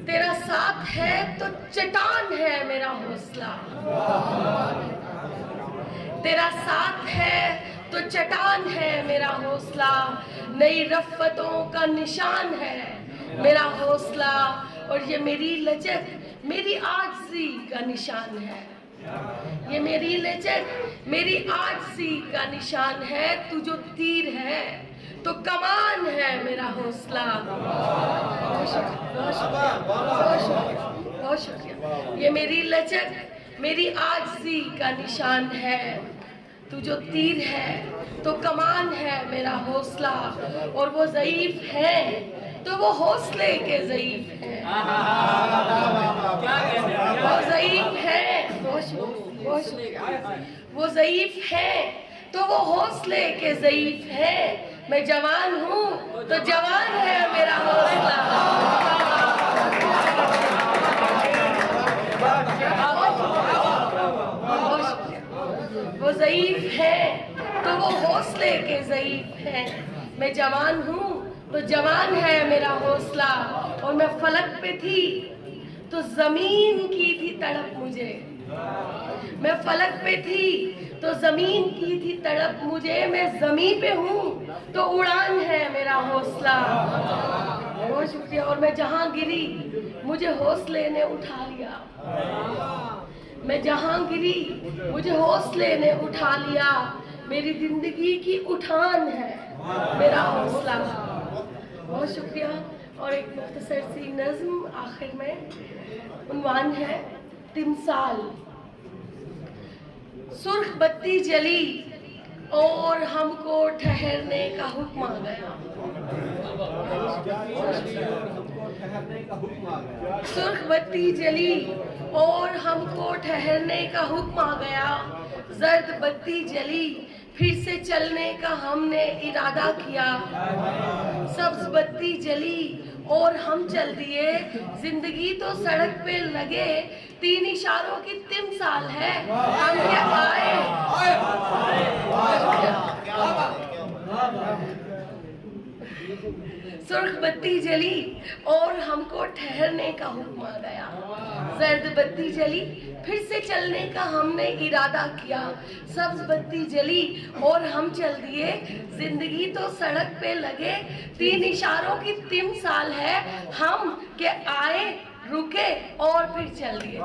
तेरा साथ है तो चट्टान है मेरा हौसला, तेरा साथ है तो चट्टान है मेरा हौसला, नई रफ़्फ़तों का निशान है मेरा हौसला, और ये मेरी लचक मेरी आजिज़ी का निशान है, ये मेरी लचक मेरी आजिज़ी का निशान है। तू जो तीर है तो कमान है मेरा हौसला। बहुत शुक्रिया। ये मेरी लचक मेरी आजिज़ी का निशान है। तू जो तीर है तो कमान है मेरा हौसला, और वो ज़ईफ़ है तो वो हौसले के ज़ईफ़ हैं। वो ज़ईफ़ है, वो ज़ईफ़ है तो वो हौसले के ज़ईफ़ है। मैं जवान हूँ तो जवान है मेरा हौसला। वो ज़ईफ़ है तो वो हौसले के ज़ईफ़ हैं। मैं जवान हूँ तो जवान है मेरा हौसला, और मैं फलक पे थी तो ज़मीन की थी तड़प मुझे, मैं फलक पे थी तो ज़मीन की थी तड़प मुझे, मैं ज़मीन पे हूँ तो उड़ान है मेरा हौसला। बहुत शुक्रिया। और मैं जहाँ गिरी मुझे हौसले ने उठा लिया, मैं जहाँ गिरी मुझे हौसले ने उठा लिया, मेरी ज़िंदगी की उठान है मेरा हौसला। बहुत शुक्रिया। और एक मुख्तसर सी नज़्म आखिर में, उन्वान है तिमसाल। सुर्ख बत्ती जली और हमको ठहरने का हुक्म आ गया, सुर्ख बत्ती जली और हमको ठहरने का हुक्म आ गया, जर्द बत्ती जली फिर से चलने का हमने इरादा किया, सब्ज बत्ती जली और हम चल दिए, जिंदगी तो सड़क पे लगे 3 इशारों की तिमसाल है, हम क्या आए। सुर्ख बत्ती जली और हमको ठहरने का हुक्म आ गया, जर्द बत्ती जली फिर से चलने का हमने इरादा किया, सब्ज बत्ती जली और हम चल दिए, जिंदगी तो सड़क पे लगे 3 इशारों की तिमसाल है, हम के आए रुके और फिर चल दिए।